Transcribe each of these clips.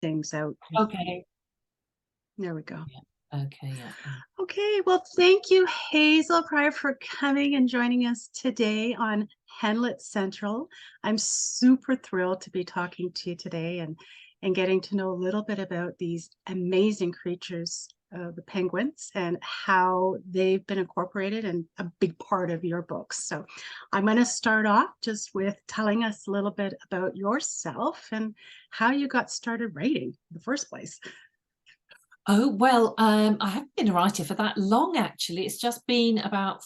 things out. Okay. There we go. Yeah. Okay. Yeah. Okay, well, thank you, Hazel Prior, for coming and joining us today on Henlet Central. I'm super thrilled to be talking to you today and getting to know a little bit about these amazing creatures, the penguins, and how they've been incorporated and a big part of your books. So I'm going to start off just with telling us a little bit about yourself and how you got started writing in the first place. Oh, well, I haven't been a writer for that long, actually. It's just been about,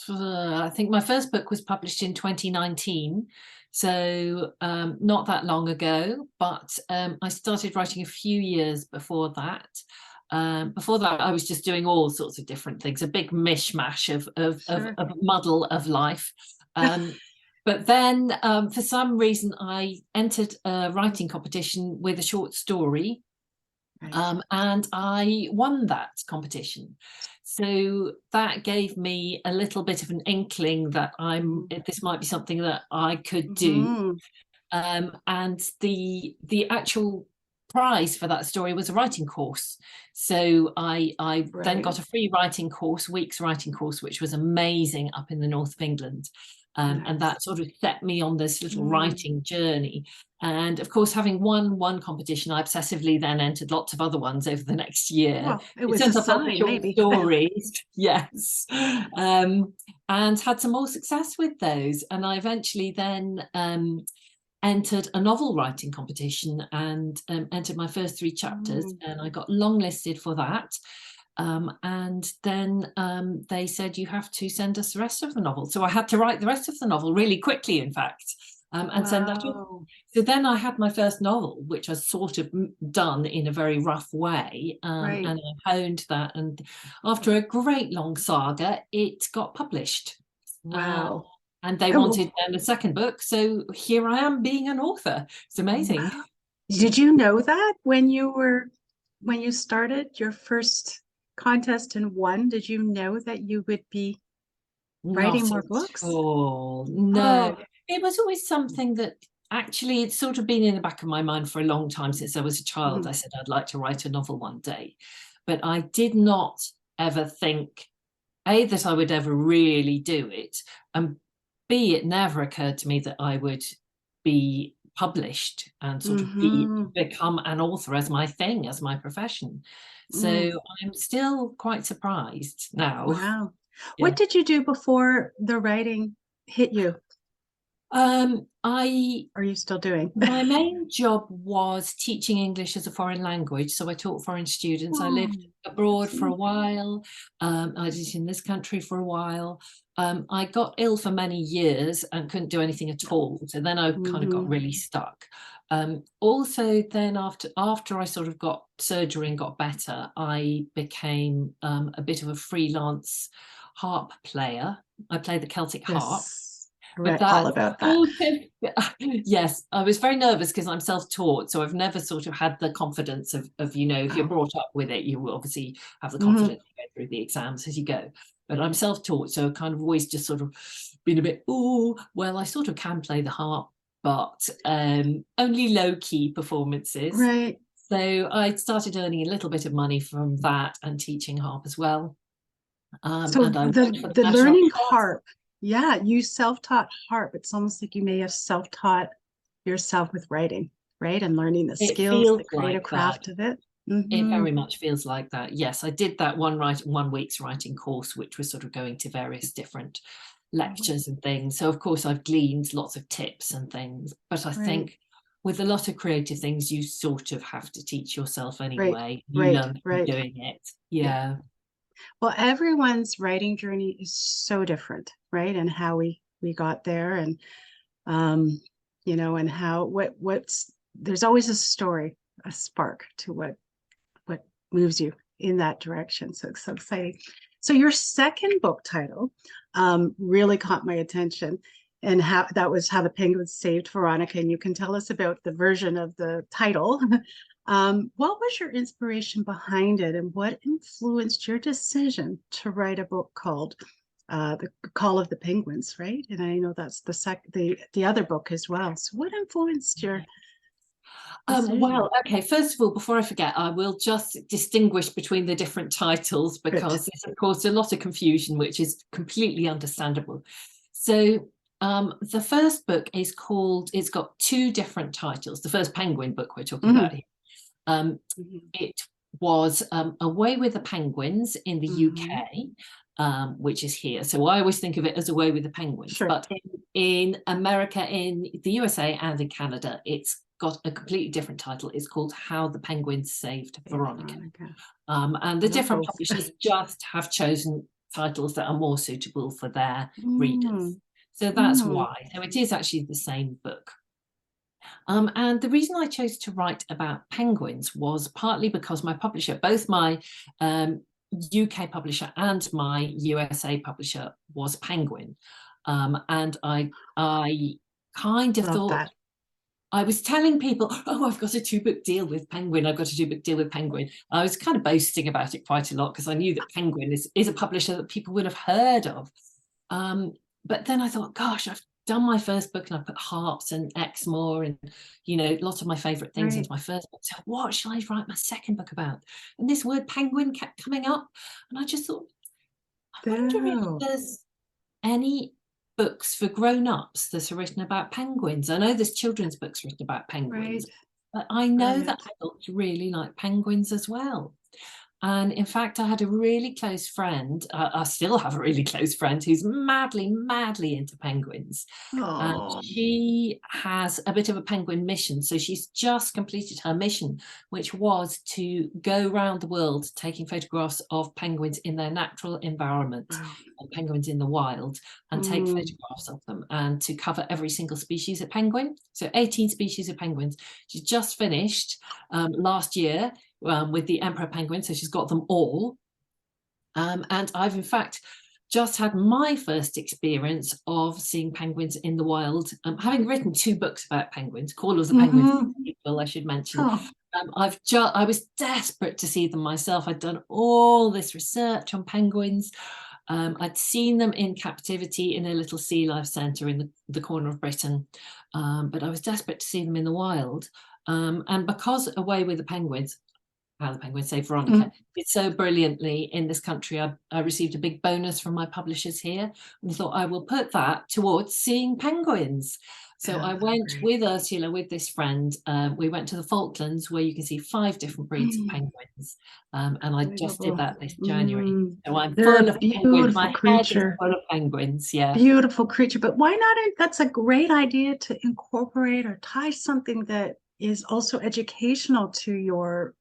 I think my first book was published in 2019. So not that long ago, but I started writing a few years before that. Before that, I was just doing all sorts of different things, a big mishmash Sure. of muddle of life. But then for some reason, I entered a writing competition with a short story. Right. And I won that competition. So that gave me a little bit of an inkling that this might be something that I could do. Mhm. And the actual prize for that story was a writing course. So I then Right. got a free writing course, week's writing course, which was amazing up in the north of England. And Nice. that sort of set me on this little Mm. writing journey. And of course, having won one competition, I obsessively then entered lots of other ones over the next year. Well, it It was a sent off lots of sign, short maybe. stories, yes, and had some more success with those. And I eventually then entered a novel writing competition and entered my first 3 chapters, Mm. and I got longlisted for that. And then they said, you have to send us the rest of the novel. So I had to write the rest of the novel really quickly, in fact, and send that off. Wow. So then I had my first novel, which was sort of done in a very rough way. Right. And I honed that. And after a great long saga, it got published. Uh, Wow. and they And w- wanted then a second book. So here I am being an author. It's amazing. wow. Did you know that when you started your first contest and won, did you know that you would be writing Not more at books? all. No, Oh. it was always something that actually it's sort of been in the back of my mind for a long time since I was a child. Mhm. I said I'd like to write a novel one day, but I did not ever think, A, that I would ever really do it, and B, it never occurred to me that I would be published and sort of Mhm. become an author as my thing, as my profession. Mm. So I'm still quite surprised now. Wow. What Yeah. did you do before the writing hit you? I Are you still doing? My main job was teaching English as a foreign language. So I taught foreign students. I Whoa. lived abroad That's for a neat. while. I did in this country for a while. I got ill for many years and couldn't do anything at all. So then I kind of got Mhm. really stuck. Also, then after I sort of got surgery and got better, I became a bit of a freelance harp player. I play the Celtic harp. Yes. But Right. All that about that. sort of, yes, I was very nervous because I'm self-taught, so I've never sort of had the confidence of if you're Oh. brought up with it, you will obviously have the Mhm. confidence to go through the exams as you go. But I'm self-taught, so I've kind of always just sort of been a bit, oh, well, I sort of can play the harp, but only low-key performances. Right. So I started earning a little bit of money from that and teaching harp as well. So And I worked for the the National learning Trust. harp, yeah, you self-taught harp. It's almost like you may have self-taught yourself with writing, right? And learning the It skills, feels the creative like that. craft of it. It Hmm. very much feels like that. Yes, I did that one week's writing course, which was sort of going to various different lectures and things. So of course I've gleaned lots of tips and things, but I Right, think with a lot of creative things, you sort of have to teach yourself right, anyway. You right, learn from right. doing it. Yeah. Yeah. Well, everyone's writing journey is so different, right? And how we got there and um, and how what's there's always a story, a spark to what moves you in that direction. So it's so exciting. So your second book title really caught my attention, and how that was How the Penguins Saved Veronica. And you can tell us about the version of the title. What was your inspiration behind it, and what influenced your decision to write a book called The Call of the Penguins, right? And I know that's the other book as well. So what influenced your decision? Well, okay, first of all, before I forget, I will just distinguish between the different titles Good. because this has caused a lot of confusion, which is completely understandable. So the first book is called, it's got two different titles. The first Penguin book we're talking about Mhm. here. Um, Mhm. it was Away with the Penguins in the Mhm. UK, which is here. So I always think of it as Away with the Penguins, Sure. but in America, in the USA and in Canada, it's got a completely different title. It's called How the Penguins Saved Hey, Veronica. Veronica. And I the love different both. publishers just have chosen titles that are more suitable for their readers. Mm. So that's Mm. why. So it is actually the same book. And the reason I chose to write about penguins was partly because my publisher, both my UK publisher and my USA publisher, was Penguin. And I kind of Love thought, that. I was telling people, oh, I've got a 2-book deal with Penguin. I've got a 2-book deal with Penguin. I was kind of boasting about it quite a lot because I knew that Penguin is a publisher that people would have heard of. But then I thought, gosh, I've done my first book and I put harps and Exmoor and, lots of my favorite things into Right. my first book. So what shall I write my second book about? And this word penguin kept coming up. And I just thought, I wonder if Oh, there's any books for grown-ups that are written about penguins. I know there's children's books written about penguins, right. but I know that Brilliant. adults really like penguins as well. And in fact, I had a really close friend. I still have a really close friend who's madly, madly into penguins. And Oh, she has a bit of a penguin mission. So she's just completed her mission, which was to go around the world taking photographs of penguins in their natural environment, wow. penguins in the wild, and take Mm. photographs of them and to cover every single species of penguin. So 18 species of penguins. She's just finished last year with the emperor penguin, so she's got them all. And I've in fact just had my first experience of seeing penguins in the wild, having written 2 books about penguins. Call of the Penguins, Mm-hmm. I should mention. Oh, I was desperate to see them myself. I'd done all this research on penguins. I'd seen them in captivity in a little sea life centre in the corner of Britain, but I was desperate to see them in the wild. And because Away with the Penguins, How the Penguins Saved Veronica, mm. did so brilliantly in this country, I received a big bonus from my publishers here and thought I will put that towards seeing penguins. So Yeah, I they're went great. with Ursula, with this friend. We went to the Falklands where you can see 5 different breeds of Mm. penguins. And I just did Unbelievable. that this January. Mm. So I'm They're full a of penguins. beautiful My head is creature. full of penguins. Yeah. Beautiful creature. But why not? That's a great idea to incorporate or tie something that is also educational to your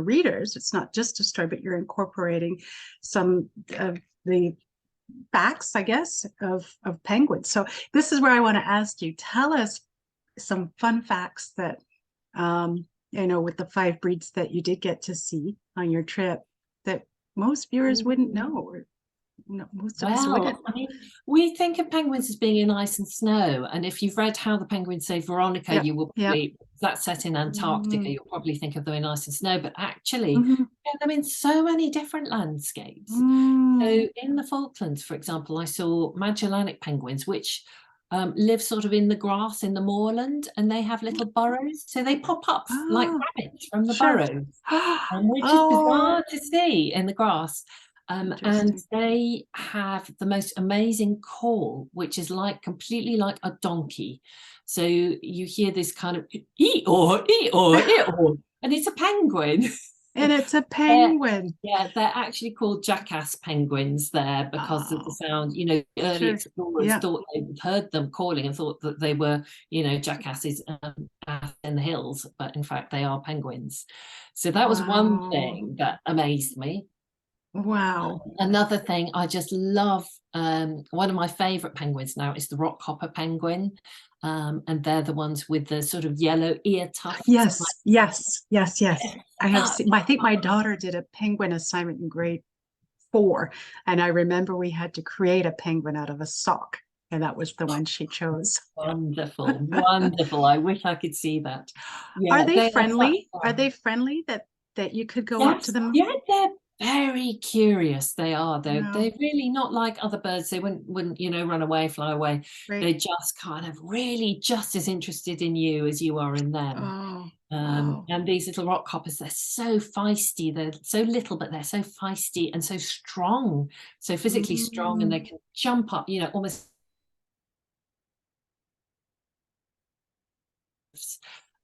readers. It's not just a story, but you're incorporating some of the facts, I guess, of penguins. So this is where I want to ask you. Tell us some fun facts that with the 5 breeds that you did get to see on your trip that most viewers wouldn't know, or most of us wouldn't Well, I know. mean, we think of penguins as being in ice and snow, and if you've read How the Penguins Saved Veronica, Yep, you will yep. probably, that's set in Antarctica, Mm-hmm. you'll probably think of them in ice and snow, but actually, Mm-hmm. you get them in so many different landscapes. Mm. So in the Falklands, for example, I saw Magellanic penguins, which live sort of in the grass in the moorland, and they have little burrows, so they pop up like Oh, rabbits from the sure. burrows, which is Oh, bizarre to see in the grass. And interesting. they have the most amazing call, which is like completely like a donkey. So you hear this kind of ee-or, ee-or, ee-or, and it's a penguin. And it's a They're, penguin. yeah, they're actually called jackass penguins there because of the Oh, sound. Early sure. explorers Yeah. thought they heard them calling and thought that they were, jackasses in the hills, but in fact they are penguins. So that was one Wow. thing that amazed me. Wow. Another thing I just love, one of my favorite penguins now is the rockhopper penguin. And they're the ones with the sort of yellow ear tufts. Yes, yes, yes, yes. I have Such seen, I think my daughter did a penguin assignment in grade 4, and I remember we had to create a penguin out of a sock, and that was the one she chose. wonderful, wonderful. I wish I could see that. Are Yeah, they they are such friendly? Are fun. they friendly that you could go up to Yes, them? yeah, Very curious they are, though. No, They're really not like other birds. They wouldn't, run away, fly away. right. They're just kind of really just as interested in you as you are in them. Oh, wow. And these little rock hoppers, they're so feisty. They're so little, but they're so feisty and so strong, so physically strong, and they Mm. can jump up, almost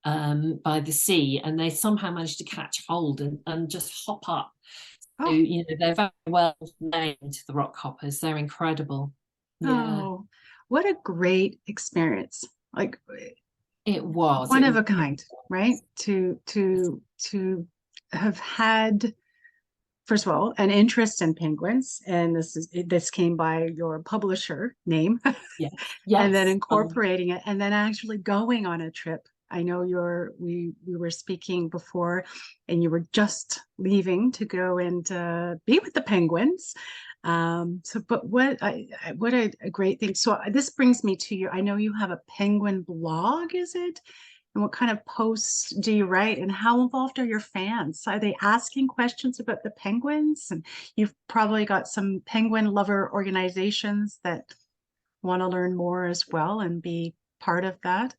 by the sea, and they somehow manage to catch hold and just hop up. So, Oh, they're very well named, the rock hoppers. They're incredible. Yeah, oh, what a great experience. Like it was. one It of a kind, right? was. To have had, first of all, an interest in penguins, and this came by your publisher name, Yeah. and then Yes. incorporating it, and then actually going on a trip. I know we were speaking before, and you were just leaving to go and be with the penguins. So, but what a great thing. So this brings me to you. I know you have a penguin blog, is it? And what kind of posts do you write, and how involved are your fans? Are they asking questions about the penguins? And you've probably got some penguin lover organizations that want to learn more as well and be part of that.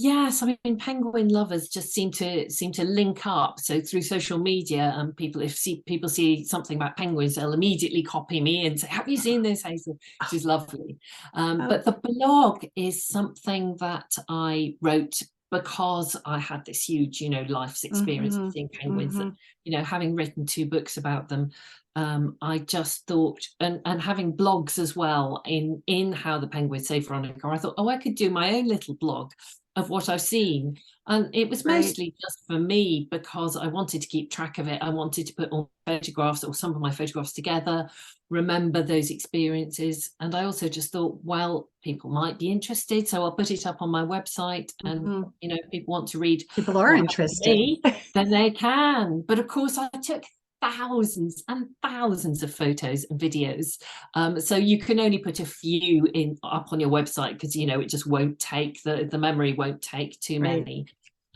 Yes, I mean, penguin lovers just seem to link up. So through social media, and people see something about penguins, they'll immediately copy me and say, "Have you seen this, Hazel?" Which is lovely. Oh, But the blog is something that I wrote because I had this huge, life's experience of mm-hmm, seeing penguins. That mm-hmm, having written 2 books about them, I just thought, and having blogs as well in how the penguins save Veronica, I thought, oh, I could do my own little blog of what I've seen. And it was right. mostly just for me because I wanted to keep track of it. I wanted to put all photographs or some of my photographs together, remember those experiences. And I also just thought, well, people might be interested. So I'll put it up on my website. And, Mm-hmm. if people want to read People are what happened to interested. me, then they can. But of course, I took thousands and thousands of photos and videos, so you can only put a few in up on your website because it just won't take the memory won't take too Right.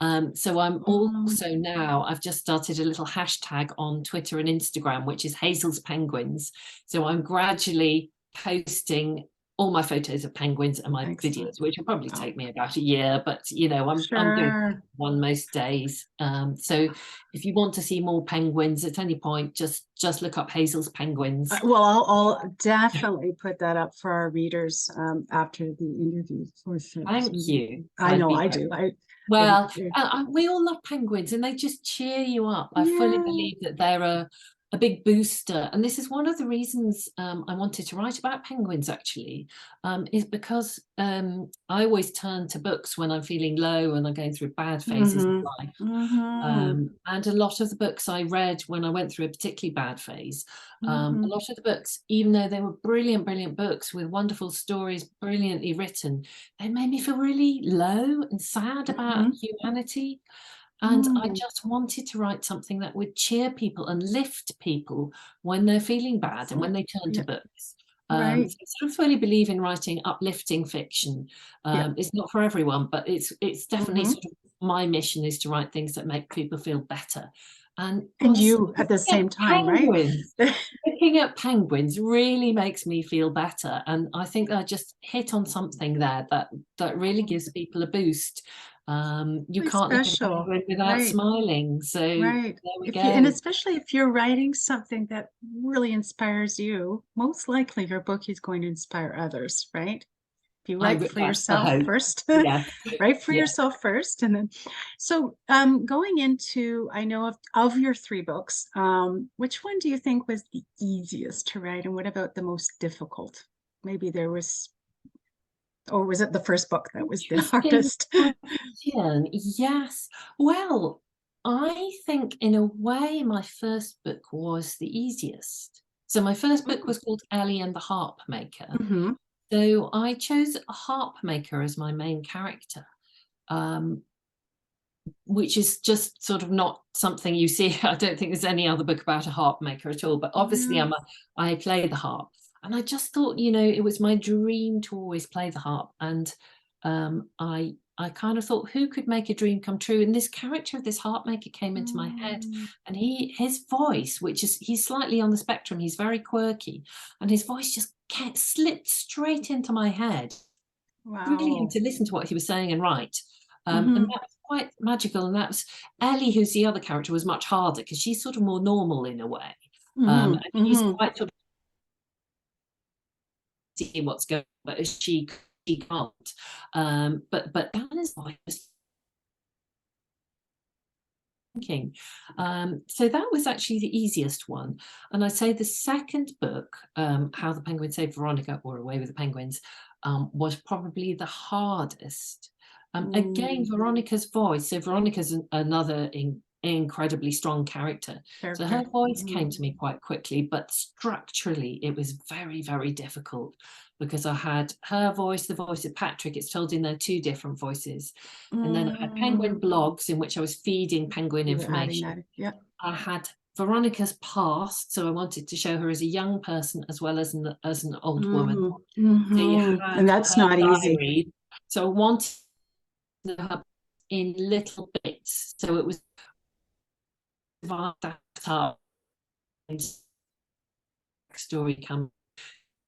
many. So I'm Mm, also now I've just started a little hashtag on Twitter and Instagram, which is Hazel's Penguins. So I'm gradually posting all my photos of penguins and my excellent. videos, which will probably Oh, take me about a year, but I'm doing sure. one most days. So if you want to see more penguins at any point, just look up Hazel's Penguins. Well, I'll definitely put that up for our readers after the interview for sure. Thank you. I I'd know be I grateful. do. Well, we all love penguins and they just cheer you up. I fully Yeah. believe that they're a big booster. And this is one of the reasons I wanted to write about penguins, actually, is because I always turn to books when I'm feeling low and I'm going through bad phases of Mm-hmm. life. Mm-hmm. And a lot of the books I read when I went through a particularly bad phase, a Mm-hmm. lot of the books, even though they were brilliant, brilliant books with wonderful stories, brilliantly written, they made me feel really low and sad about Mm-hmm. humanity. And I Mm, just wanted to write something that would cheer people and lift people when they're feeling bad and when excellent. they turn to Yeah. books. Right. So I sort of fully believe in writing uplifting fiction. Yeah. It's not for everyone, but it's definitely Mm-hmm. sort of my mission is to write things that make people feel better. And And honestly, you at the looking same at time, right? penguins, looking at penguins really makes me feel better. And I think I just hit on something there that really gives people a boost. You Really can't look at a special. penguin without Right. smiling. So Right. there we If you, and go. especially if you're writing something that really inspires you, most likely your book is going to inspire others, right? If you write for That's the yourself hope. first, Yes. write for Yeah. yourself first, and then so going into, I know of your 3 books, which one do you think was the easiest to write, and what about the most difficult? Maybe there was, or was it the first book that was the Interesting hardest? question. Yes. Well, I think in a way my first book was the easiest. So my first book was called Ellie and the Harp Maker. Mm-hmm. So I chose a harp maker as my main character, um, which is just sort of not something you see. I don't think there's any other book about a harp maker at all. But obviously, Yeah. I play the harp, and I just thought, it was my dream to always play the harp, and I I kind of thought, who could make a dream come true? And this character of this heart maker came into my head, Mm. and his voice, which is, he's slightly on the spectrum, he's very quirky, and his voice just slipped straight into my head. Really had Wow. to listen to what he was saying and write. And Mm-hmm. that was quite magical. And that was Ellie, who's the other character, was much harder because she's sort of more normal in a way. Mm-hmm. And he's Mm-hmm. quite sort of seeing what's going on, but she can't. But Anna's life was thinking. So that was actually the easiest one. And I'd say the second book, How the Penguin Saved Veronica, or Away with the Penguins, was probably the hardest. Again, Mm. Veronica's voice. So Veronica's another incredibly strong character. So her Character. voice Mm-hmm. came to me quite quickly, but structurally it was very, very difficult because I had her voice, the voice of Patrick. It's told in their two different voices. And then I had Penguin Mm. blogs in which I was feeding Penguin You were adding information. that. Yeah. I had Veronica's past, so I wanted to show her as a young person as well as an old woman. Mm-hmm. So you Mm-hmm. had And that's her not easy. diary. So I wanted to know her in little bits. So it was that up and story come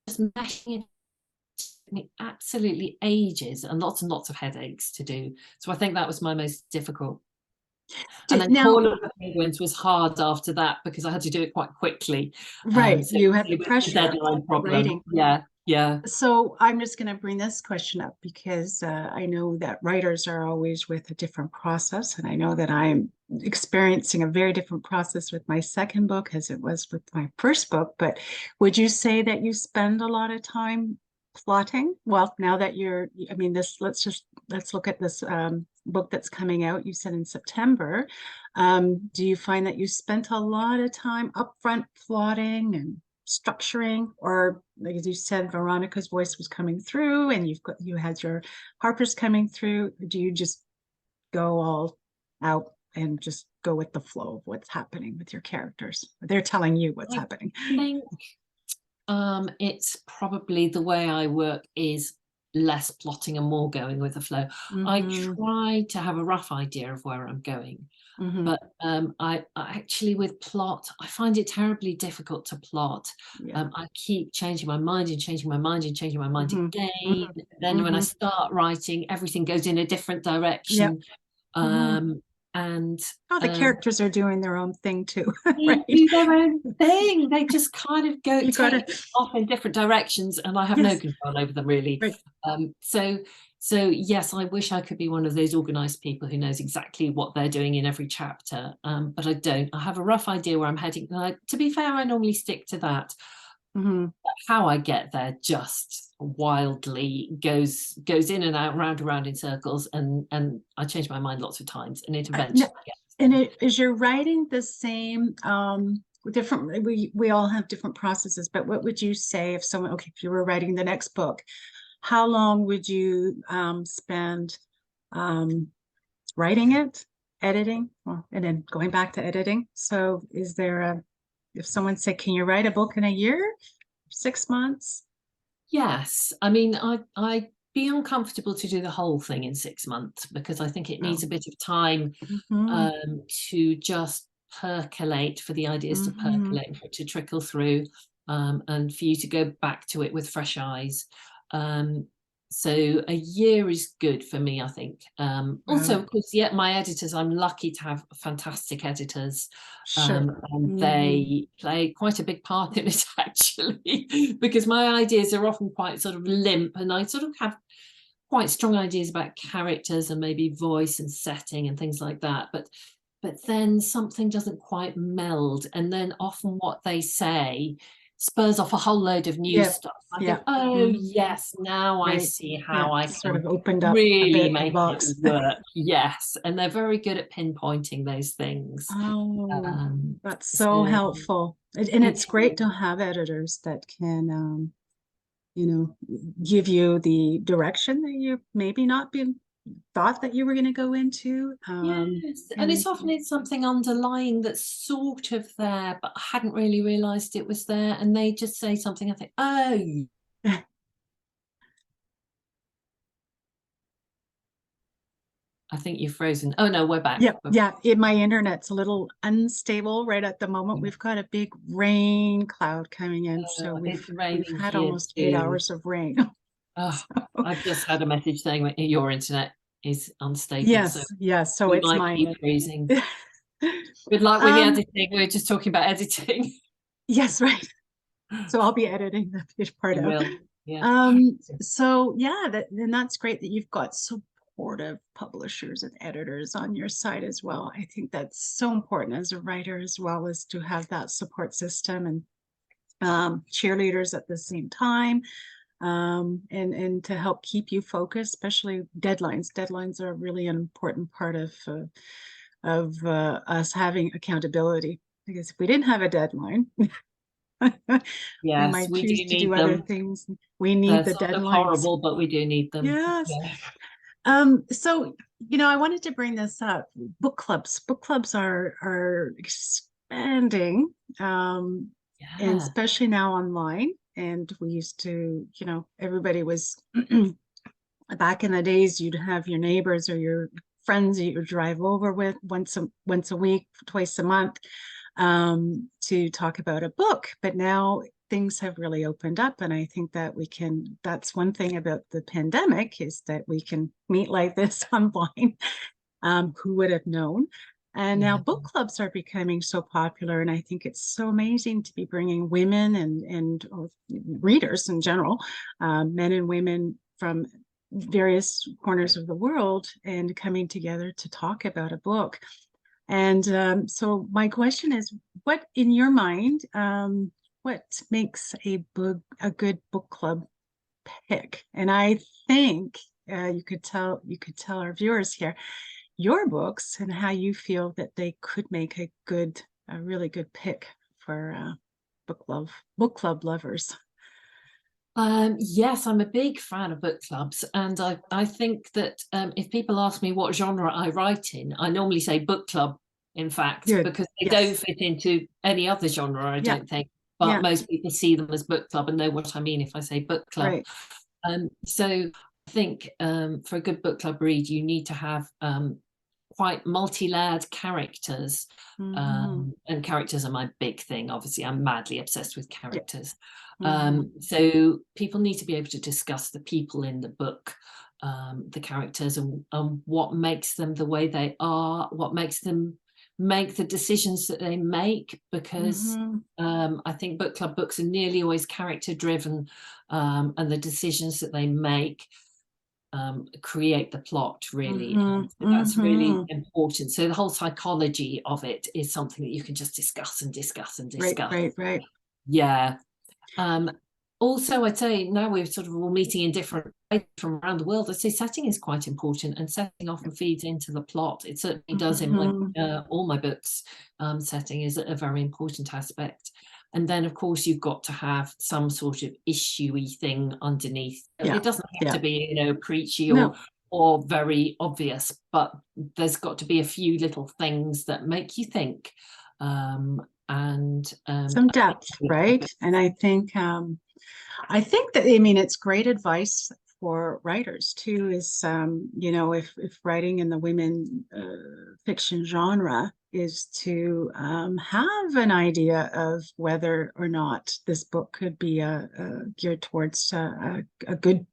just meshing it took me absolutely ages and lots of headaches to do. So I think that was my most difficult. And then Now, Call of the Penguins was hard after that because I had to do it quite quickly. right, So you had the it was the pressure of deadline problem. writing. Yeah, yeah. So I'm just going to bring this question up because I know that writers are always with a different process. And I know that I'm experiencing a very different process with my second book as it was with my first book. But would you say that you spend a lot of time plotting? Well, now that I mean, let's look at this book that's coming out. You said in September. Do you find that you spent a lot of time upfront plotting and structuring, or like as you said, Veronica's voice was coming through and you had your Harper's coming through? Or do you just go all out and just go with the flow of what's happening with your characters? They're telling you what's I happening. think it's probably the way I work is less plotting and more going with the flow. I Mm-hmm. try to have a rough idea of where I'm going. Mm-hmm. But I actually, with plot, I find it terribly difficult to plot. Yeah. I keep changing my mind and changing my mind and changing my mind Mm-hmm. again. Mm-hmm. Then when I Mm-hmm. start writing, everything goes in a different Yeah. direction. Mm-hmm. And Oh, the characters are doing their own thing too, they right? do their own thing. They just kind of You gotta, take off in different directions, and I have no yes, control over them really. right. So so yes, I wish I could be one of those organized people who knows exactly what they're doing in every chapter. But I don't. I have a rough idea where I'm heading. To be fair, I normally stick to that. Mm-hmm. How I get there just wildly goes in and out, round and round in circles, and I change my mind lots of times, and it No, eventually gets and there. is your writing the same? Different. We all have different processes, but what would you say if someone, okay, if you were writing the next book, how long would you spend um, writing it, editing, well, and then going back to editing? So, is there a, if someone said, "Can you write a book in a year, 6 months?" Yes, I mean, I'd be uncomfortable to do the whole thing in 6 months because I think it needs Oh, a bit of time mm-hmm, to just percolate, for the ideas to mm-hmm, percolate, for it to trickle through, and for you to go back to it with fresh eyes. Um, so a year is good for me, I think. Also, wow, of course, yeah, my editors, I'm lucky to have fantastic editors, sure, and mm-hmm, they play quite a big part in it actually, because my ideas are often quite sort of limp, and I sort of have quite strong ideas about characters and maybe voice and setting and things like that, but then something doesn't quite meld, and then often what they say spurs off a whole load of new yeah, stuff. I yeah, think, oh mm-hmm, yes, now I right, see yeah, how I sort of can opened up a really bit of make it box. work. Yes, and they're very good at pinpointing those things. Oh, um that's so so helpful. And it it's great to have editors that can, you know, give you the direction that you maybe not been thought that you were going to go into. Yes, and And it's something underlying that's sort of there, but I hadn't really realised it was there. And they just say something, I think, oh, I think you've frozen. Oh no, we're back. Yeah, yeah. My internet's a little unstable right at the moment. We've got a big rain cloud coming in, so It's we've raining had here almost eight too. hours of rain. Oh, So, I've just had a message saying that your internet is unstable, so yes, yes. So we it's might keep mine. freezing. Good luck with the Um, editing. We're just talking about editing. yes, right. So I'll be editing that part You out. will. Yeah. So yeah, and that's great that you've got supportive publishers and editors on your side as well. I think that's so important as a writer as well, as to have that support system and cheerleaders at the same time, and to help keep you focused, especially deadlines. Deadlines are really an important part of us having accountability, because if we didn't have a deadline, we Yes, might we do choose to do need other them. things. We need They're the sort of deadlines. horrible, but we do need them. Yes. Yeah. So I wanted to bring this up. Book clubs. Book clubs are expanding, and Yeah. especially now online. And we used to, everybody was back in the days, you'd have your neighbors or your friends that you would drive over with once a week, twice a month, to talk about a book. But now things have really opened up, and I think that that's one thing about the pandemic, is that we can meet like this online. Who would have known? And now Yeah. book clubs are becoming so popular, and I think it's so amazing to be bringing women or readers in general, men and women from various corners of the world, and coming together to talk about a book. And so my question is, what in your mind, what makes a good book club pick? And I think you could tell our viewers here your books and how you feel that they could make a really good pick for book club lovers. Yes, I'm a big fan of book clubs, and I think that if people ask me what genre I write in, I normally say book club, in fact, Good. because they don't Yes. fit into any other genre, I Yeah. don't think. But Yeah. most people see them as book club and know what I mean if I say book club. Right. So I think for a good book club read, you need to have quite multi-layered characters. Mm-hmm. And characters are my big thing. Obviously, I'm madly obsessed with Yeah. characters. Mm-hmm. So people need to be able to discuss the people in the book, the characters, and what makes them the way they are, what makes them make the decisions that they make, because Mm-hmm. I think book club books are nearly always character driven, and the decisions that they make create the plot, really. Mm-hmm. And so that's really Mm-hmm. important. So the whole psychology of it is something that you can just discuss and discuss and Right. discuss. Right. Right. Yeah. Um, Also, I'd say now we're sort of all meeting in different places from around the world. I'd say setting is quite important, and setting often feeds into the plot. It certainly does in my Mm-hmm. all my books. Setting is a very important aspect. And then, of course, you've got to have some sort of issue-y thing underneath. Yeah. It doesn't have Yeah. to be, preachy No. or very obvious, but there's got to be a few little things that make you think. And Some I think depth, right? And I think that, it's great advice for writers too, is, if writing in the women fiction genre, is to have an idea of whether or not this book could be geared towards a good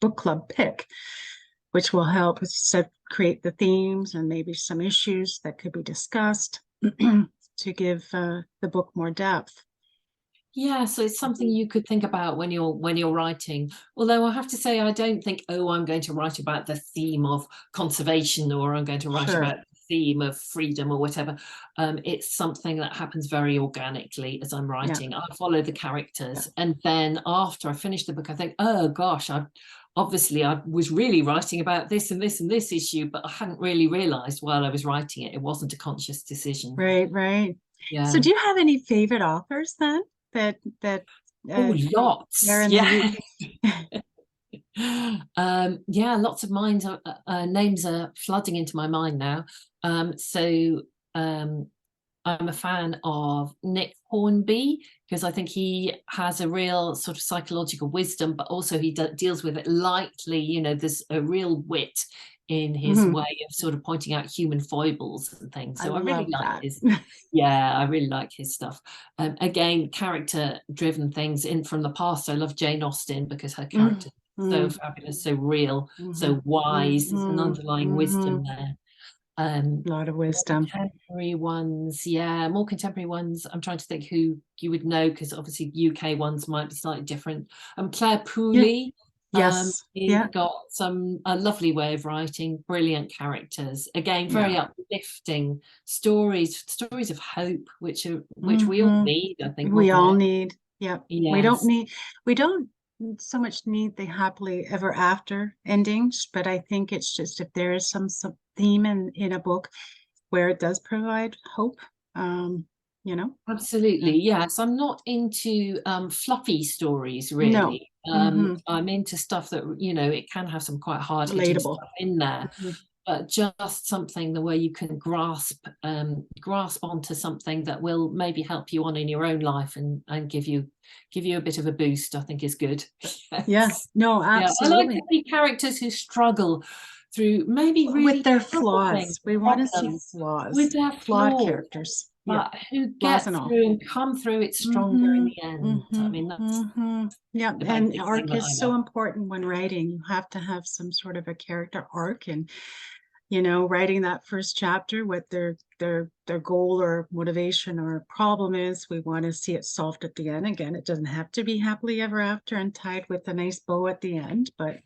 book club pick, which will help, as you said, create the themes and maybe some issues that could be discussed to give the book more depth. Yeah, so it's something you could think about when you're writing. Although I have to say, I don't think, oh, I'm going to write about the theme of conservation, or I'm going to write Sure. about the theme of freedom, or whatever. It's something that happens very organically as I'm Yeah. writing. I follow the Yeah. characters, and then after I finish the book, I think, oh gosh, I was really writing about this and this and this issue, but I hadn't really realized while I was writing it. It wasn't a conscious decision. Right, right. So Yeah. do you have any favorite authors then that Oh, they're lots. in the Yeah. UK? Yeah, lots of names are flooding into my mind now. So um, I'm a fan of Nick Hornby, because I think he has a real sort of psychological wisdom, but also he deals with it lightly. You know, there's a real wit in his Mhm. way of sort of pointing out human foibles and things. I So I really love like that. his, yeah, I really like his stuff. Again, character driven things in from the past. I love Jane Austen because her Mm, character is so mm, fabulous, so real, mhm, so wise. There's an mhm, underlying wisdom mhm. there. A lot of More wisdom. contemporary ones, yeah, more contemporary ones. I'm trying to think who you would know, because obviously UK ones might be slightly different. Claire Yeah. Pooley, Yes. he's Yeah. got a lovely way of writing, brilliant characters. Again, very Yeah. uplifting stories of hope, which we all Hmm. need, I think, We more than all it. need. Yep. Yes, We don't so much need the happily ever after endings, but I think it's just if there is some theme in a book where it does provide hope, um, you know. absolutely. Yeah. Yes, I'm not into fluffy stories No. really. Hmm. I'm into stuff that, it can have some quite hard-hitting Relatable. stuff in there, Mhm. but just something the way you can grasp onto something that will maybe help you on in your own life, and give you a bit of a boost, I think is good. Yeah. Yes. No, Yeah, I like to absolutely. see characters who struggle through maybe With really their terrible things, flaws. We want to see problems, with flaws, their flawed flaws, characters. Yeah. but who Flaws get and all. through and come through it stronger in Mm-hmm. the end. I Mm-hmm. mean, that's Mm-hmm. Yeah. the And basic thing arc that I is so love. important when writing. You have to have some sort of a character arc, and writing that first chapter, what their goal or motivation or problem is. We want to see it solved at the end. Again, it doesn't have to be happily ever after and tied with a nice bow at the end, but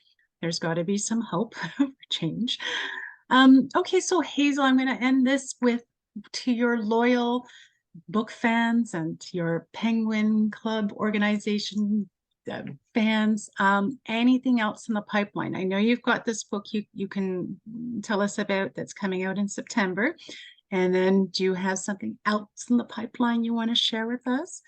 there's got to be some hope for change. Okay, so Hazel, I'm going to end this with, to your loyal book fans and your Penguin Club organization fans, anything else in the pipeline? I know you've got this book you can tell us about that's coming out in September. And then do you have something else in the pipeline you want to share with us?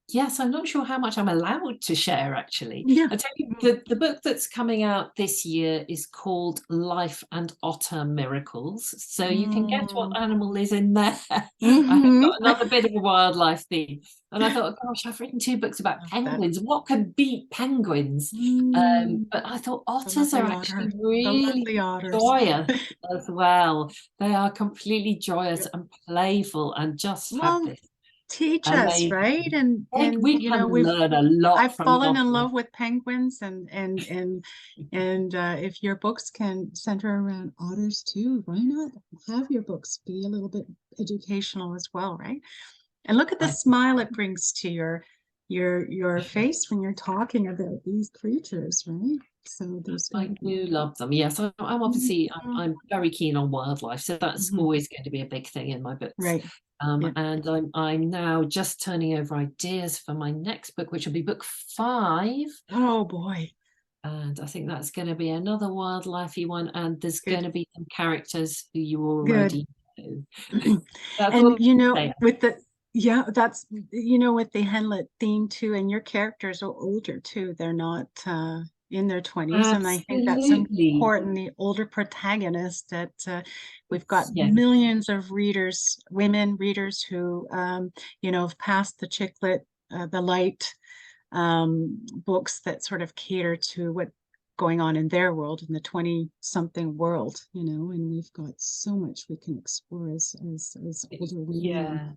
Yes, I'm not sure how much I'm allowed to share, actually. Yeah. I tell you, the book that's coming out this year is called Life and Otter Miracles. So you can guess what Mm. animal is in there. I have Hmm. got another bit of a wildlife theme. And I thought, gosh, I've written 2 books about Love that. penguins. What could beat penguins? Mm. But I thought The otters are lovely actually otter. The really lovely otters. joyous as well. They are completely joyous Yep. and playful and just have Well, this teach us, right? amazing. And We can we've learn a lot I've from the fallen in otter. love with penguins, and if your books can center around otters too, why not have your books be a little bit educational as well, right? And look at the I, smile it brings to your face when you're talking about these creatures, right? So there's got I to be. do love them. Yes, I'm obviously Mhm. I'm very keen on wildlife, so that's Mhm. always going to be a big thing in my books. Right. Yeah. And I'm now just turning over ideas for my next book, which will be book 5. Oh boy. And I think that's going to be another wildlifey one. And there's going Good. to be some characters who you Good. already know. That's And all I say. with the yeah, that's with the Henlet theme too, and your characters are older too. They're not in their 20s, and I think that's Absolutely. important. The older protagonist that we've got Yeah. millions of readers, women readers who have passed the chick lit, the light books that sort of cater to what going on in their world, in the 20 something world, and we've got so much we can explore as older women, and Yeah.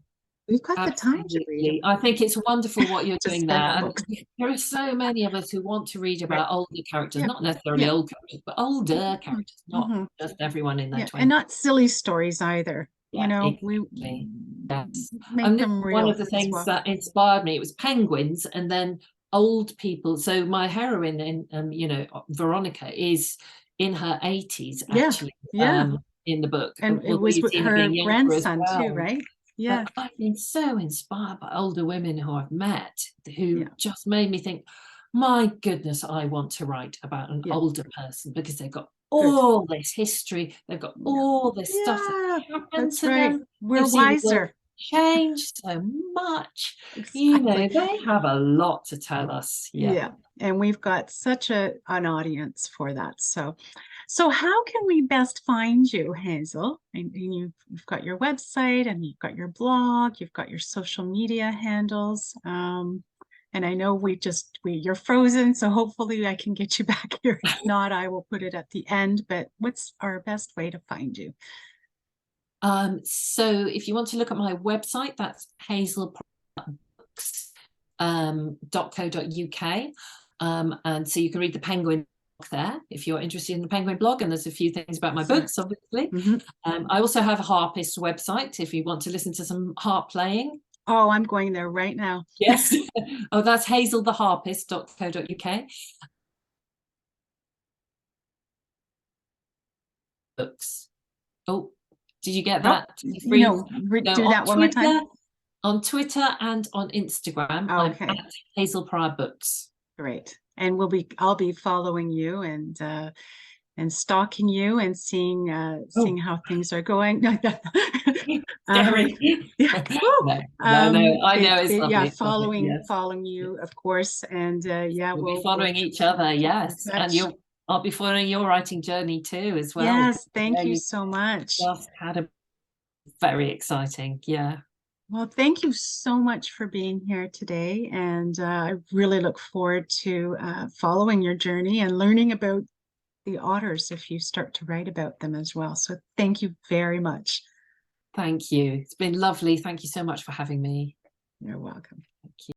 we've got the time to read Absolutely. I think it's wonderful what you're to doing spend there. on And books, there are so many of us who want to read right? about older characters, Yeah, not necessarily yeah. old characters, but older Mhm, characters, not mhm. just everyone in their Yeah, and 20s. not silly stories either. Yeah, We exactly. Yes. make And this them is one of real the as things well. that inspired me. It was penguins and then old people. So my heroine in Veronica is in her 80s Yeah, actually, yeah. in the book, And it although was you with see her her being younger as grandson too, well. right? Yeah, But I've been so inspired by older women who I've met who yeah, just made me think, my goodness, I want to write about an yeah. older person because they've got Good. all this history, they've got Yeah. all this stuff that Yeah, happened that's to right. them. We're They've seen the world wiser. changed so much. You know, Exactly. they have a lot to tell us. Yeah. Yeah, and we've got such an audience for that. So how can we best find you, Hazel? And you've got your website and you've got your blog, you've got your social media handles. And I know you're frozen, so hopefully I can get you back here. If not, I will put it at the end. But what's our best way to find you? So if you want to look at my website, that's hazelbooks.co.uk. And so you can read the Penguin blog there if you're interested in the Penguin blog, and there's a few things about my books, obviously. Mhm. I also have a harpist website if you want to listen to some harp playing. Oh, I'm going there right now. Yes. Oh, that's hazeltheharpist.co.uk. Books. Oh, did you get Oh, that? Free. No, do on that one more time. Twitter and on Instagram, I'm Okay. at Hazel Prior Books. Great. And I'll be following you and stalking you and seeing Oh, how things are going. Um, scary. yeah. Woo. No, I know it's Yeah, lovely. It's lovely. Yes. following you, of course. And yeah, We'll be we'll following each other. keep in Yes. And touch. I'll be following your writing journey too, as well. Yes, thank you You so much. just had a very exciting. Yeah. Well, thank you so much for being here today. And I really look forward to following your journey and learning about the otters if you start to write about them as well. So thank you very much. Thank you. It's been lovely. Thank you so much for having me. You're welcome. Thank you.